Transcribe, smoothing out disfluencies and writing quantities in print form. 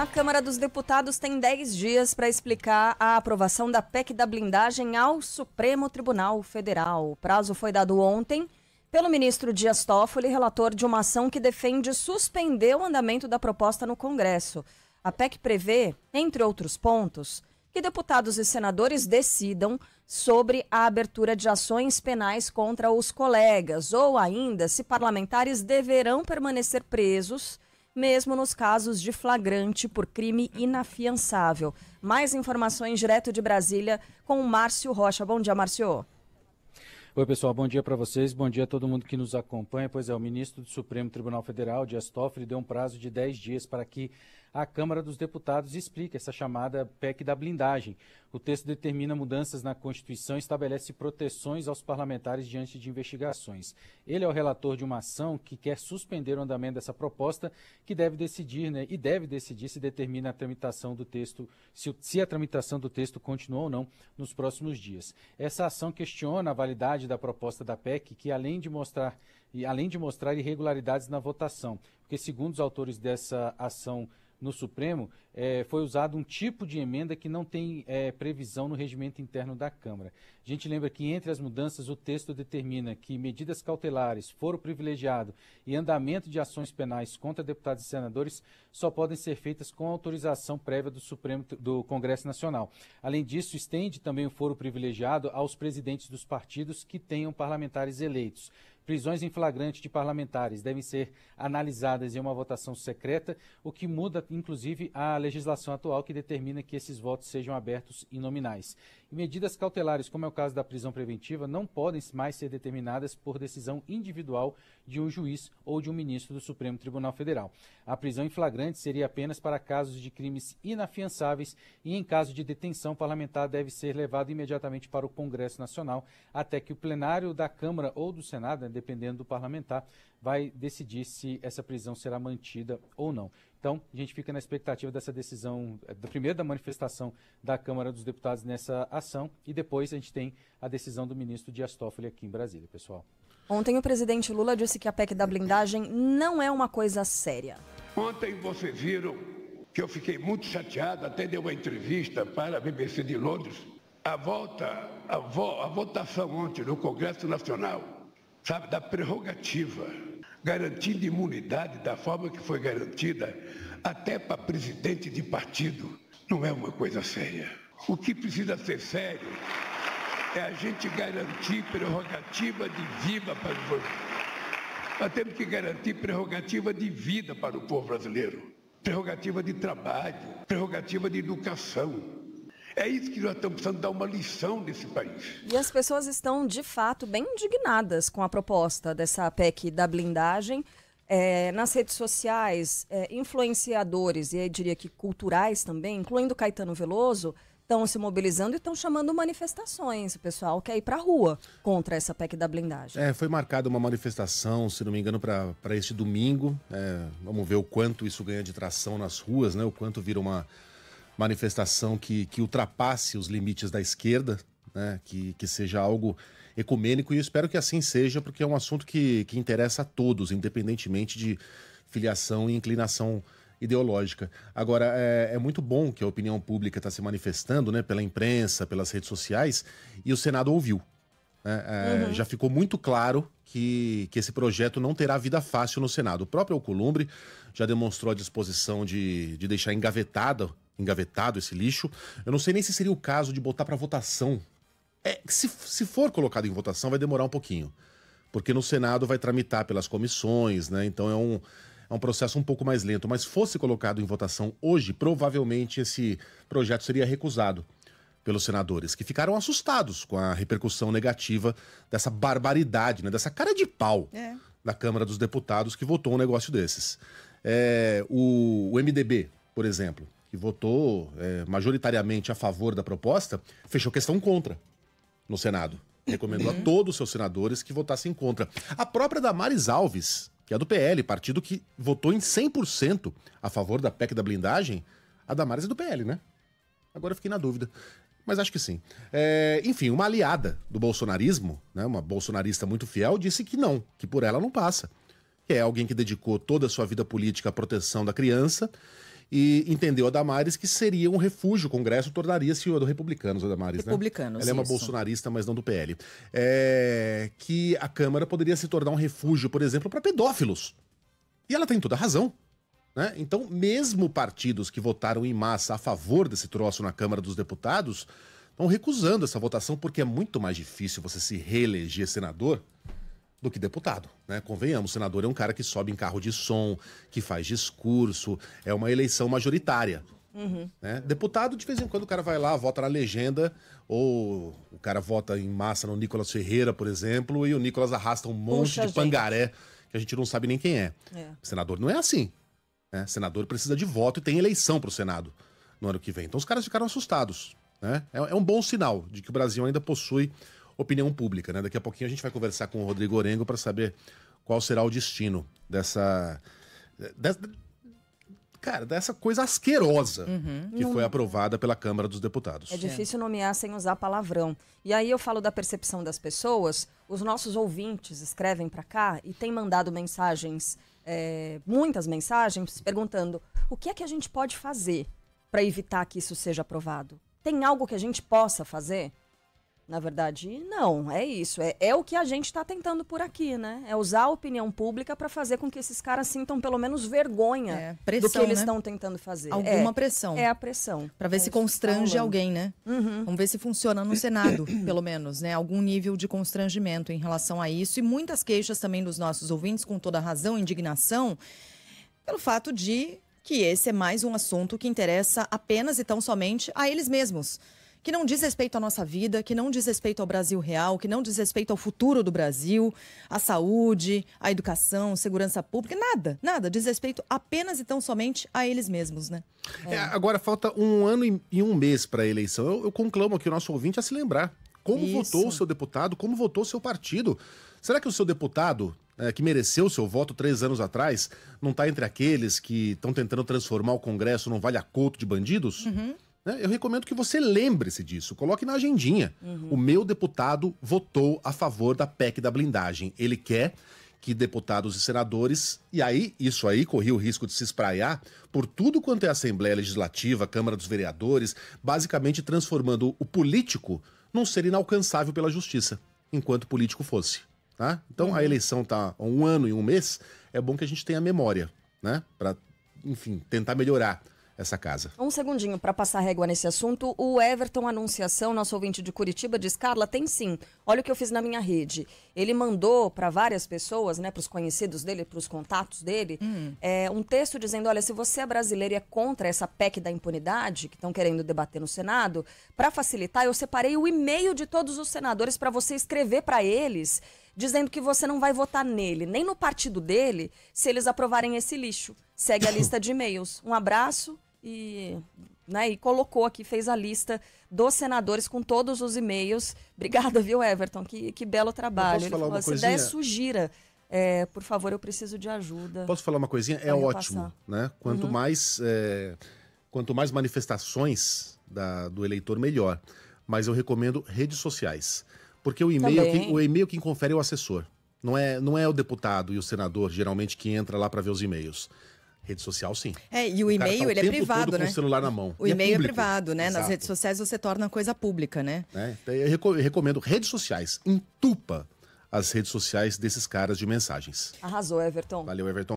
A Câmara dos Deputados tem 10 dias para explicar a aprovação da PEC da blindagem ao Supremo Tribunal Federal. O prazo foi dado ontem pelo ministro Dias Toffoli, relator de uma ação que defende suspender o andamento da proposta no Congresso. A PEC prevê, entre outros pontos, que deputados e senadores decidam sobre a abertura de ações penais contra os colegas, ou ainda se parlamentares deverão permanecer presos mesmo nos casos de flagrante por crime inafiançável. Mais informações direto de Brasília com o Márcio Rocha. Bom dia, Márcio. Oi, pessoal, bom dia para vocês, bom dia a todo mundo que nos acompanha. Pois é, o ministro do Supremo Tribunal Federal, Dias Toffoli, deu um prazo de 10 dias para que a Câmara dos Deputados explique essa chamada PEC da blindagem. O texto determina mudanças na Constituição e estabelece proteções aos parlamentares diante de investigações. Ele é o relator de uma ação que quer suspender o andamento dessa proposta, que deve decidir, se determina a tramitação do texto, se a tramitação do texto continua ou não nos próximos dias. Essa ação questiona a validade da proposta da PEC, que além de mostrar irregularidades na votação, porque segundo os autores dessa ação no Supremo, foi usado um tipo de emenda que não tem previsão no regimento interno da Câmara. A gente lembra que entre as mudanças o texto determina que medidas cautelares, foro privilegiado e andamento de ações penais contra deputados e senadores só podem ser feitas com autorização prévia do Congresso Nacional. Além disso, estende também o foro privilegiado aos presidentes dos partidos que tenham parlamentares eleitos. Prisões em flagrante de parlamentares devem ser analisadas em uma votação secreta, o que muda, inclusive, a legislação atual que determina que esses votos sejam abertos e nominais. E medidas cautelares, como é o caso da prisão preventiva, não podem mais ser determinadas por decisão individual de um juiz ou de um ministro do Supremo Tribunal Federal. A prisão em flagrante seria apenas para casos de crimes inafiançáveis e, em caso de detenção, parlamentar deve ser levado imediatamente para o Congresso Nacional, até que o plenário da Câmara ou do Senado, dependendo do parlamentar, vai decidir se essa prisão será mantida ou não. Então, a gente fica na expectativa dessa decisão, primeiro da manifestação da Câmara dos Deputados nessa ação e depois a gente tem a decisão do ministro Dias Toffoli aqui em Brasília, pessoal. Ontem o presidente Lula disse que a PEC da blindagem não é uma coisa séria. Ontem vocês viram que eu fiquei muito chateado, até dei uma entrevista para a BBC de Londres. A votação ontem no Congresso Nacional, sabe, da prerrogativa, garantindo imunidade da forma que foi garantida, até para presidente de partido, não é uma coisa séria. O que precisa ser sério é a gente garantir prerrogativa de vida para o povo. Nós temos que garantir prerrogativa de vida para o povo brasileiro, prerrogativa de trabalho, prerrogativa de educação. É isso que nós estamos precisando dar uma lição nesse país. E as pessoas estão, de fato, bem indignadas com a proposta dessa PEC da blindagem. Nas redes sociais, influenciadores, e eu diria que culturais também, incluindo Caetano Veloso, estão se mobilizando e estão chamando manifestações. O pessoal quer ir para a rua contra essa PEC da blindagem. Foi marcada uma manifestação, se não me engano, para este domingo. Vamos ver o quanto isso ganha de tração nas ruas, né? O quanto vira uma manifestação que ultrapasse os limites da esquerda, né? Que seja algo ecumênico, e eu espero que assim seja, porque é um assunto que interessa a todos, independentemente de filiação e inclinação ideológica. Agora, é muito bom que a opinião pública está se manifestando, né, pela imprensa, pelas redes sociais, e o Senado ouviu. Já ficou muito claro que esse projeto não terá vida fácil no Senado. O próprio Alcolumbre já demonstrou a disposição de deixar engavetado esse lixo. Eu não sei nem se seria o caso de botar para votação. Se for colocado em votação, vai demorar um pouquinho, porque no Senado vai tramitar pelas comissões, né? Então é um processo um pouco mais lento. Mas fosse colocado em votação hoje, provavelmente esse projeto seria recusado pelos senadores, que ficaram assustados com a repercussão negativa dessa barbaridade, né? Dessa cara de pau da Câmara dos Deputados que votou um negócio desses. O MDB, por exemplo, que votou majoritariamente a favor da proposta, fechou questão contra no Senado. Recomendou a todos os seus senadores que votassem contra. A própria Damares Alves, que é do PL, partido que votou em 100% a favor da PEC da blindagem, a Damares é do PL, né? Agora eu fiquei na dúvida, mas acho que sim. Enfim, uma aliada do bolsonarismo, né, uma bolsonarista muito fiel, disse que não, que por ela não passa. Que é alguém que dedicou toda a sua vida política à proteção da criança e entendeu a Damares que seria um refúgio, o Congresso tornaria-se o do Republicanos, a Damares, Republicanos, né? Ela é uma bolsonarista, mas não do PL. Que a Câmara poderia se tornar um refúgio, por exemplo, para pedófilos. E ela tem toda a razão, né? Então, mesmo partidos que votaram em massa a favor desse troço na Câmara dos Deputados estão recusando essa votação porque é muito mais difícil você se reeleger senador do que deputado, né? Convenhamos, o senador é um cara que sobe em carro de som, que faz discurso, é uma eleição majoritária. Né? Deputado, de vez em quando o cara vai lá, vota na legenda, ou o cara vota em massa no Nicolas Ferreira, por exemplo, e o Nicolas arrasta um monte de pangaré que a gente não sabe nem quem é. Senador não é assim, né? Senador precisa de voto e tem eleição para o Senado no ano que vem. Então os caras ficaram assustados, né? É um bom sinal de que o Brasil ainda possui opinião pública, né? Daqui a pouquinho a gente vai conversar com o Rodrigo Orengo para saber qual será o destino dessa coisa asquerosa que foi aprovada pela Câmara dos Deputados. É difícil nomear sem usar palavrão. E aí eu falo da percepção das pessoas. Os nossos ouvintes escrevem para cá e têm mandado mensagens, muitas mensagens, perguntando o que é que a gente pode fazer para evitar que isso seja aprovado. Tem algo que a gente possa fazer? Na verdade, não, é isso. É o que a gente está tentando por aqui, né? É usar a opinião pública para fazer com que esses caras sintam pelo menos vergonha pressão, do que eles né? estão tentando fazer. Alguma pressão. É a pressão. Para ver se constrange alguém, né? Vamos ver se funciona no Senado, pelo menos, né? Algum nível de constrangimento em relação a isso. E muitas queixas também dos nossos ouvintes, com toda razão, indignação, pelo fato de que esse é mais um assunto que interessa apenas e tão somente a eles mesmos. Que não diz respeito à nossa vida, que não diz respeito ao Brasil real, que não diz respeito ao futuro do Brasil, à saúde, à educação, segurança pública, nada. Diz respeito apenas e tão somente a eles mesmos, né? Agora falta 1 ano e 1 mês para a eleição. Eu conclamo aqui o nosso ouvinte a se lembrar. Como votou o seu deputado, como votou o seu partido. Será que o seu deputado, que mereceu o seu voto 3 anos atrás, não está entre aqueles que estão tentando transformar o Congresso num vale-a-couto de bandidos? Eu recomendo que você lembre-se disso, coloque na agendinha. O meu deputado votou a favor da PEC da blindagem. Ele quer que deputados e senadores, e aí, isso aí corria o risco de se espraiar por tudo quanto é Assembleia Legislativa, Câmara dos Vereadores, basicamente transformando o político num ser inalcançável pela justiça, enquanto político fosse. Tá? Então a eleição está há 1 ano e 1 mês, é bom que a gente tenha memória, né? Para, enfim, tentar melhorar essa casa. Um segundinho para passar régua nesse assunto. O Everton Anunciação, nosso ouvinte de Curitiba, diz: Carla, tem sim. Olha o que eu fiz na minha rede. Ele mandou para várias pessoas, né, para os conhecidos dele, para os contatos dele, um texto dizendo: olha, se você é brasileiro e é contra essa PEC da impunidade que estão querendo debater no Senado, para facilitar, eu separei o e-mail de todos os senadores para você escrever para eles, dizendo que você não vai votar nele, nem no partido dele, se eles aprovarem esse lixo. Segue a lista de e-mails. Um abraço e colocou aqui, fez a lista dos senadores com todos os e-mails. Obrigada, viu, Everton? Que belo trabalho. Ele falou, se der sugira, por favor, eu preciso de ajuda. Posso falar uma coisinha? É ótimo, né? Quanto mais manifestações do eleitor, melhor. Mas eu recomendo redes sociais. Porque o e-mail quem confere é o assessor. Não é o deputado e o senador, geralmente, que entra lá para ver os e-mails. Rede social, sim. E o e-mail, ele é privado, né? Com o celular na mão. O e-mail é privado, né? Exato. Nas redes sociais você torna a coisa pública, né? Eu recomendo redes sociais. Entupa as redes sociais desses caras de mensagens. Arrasou, Everton. Valeu, Everton.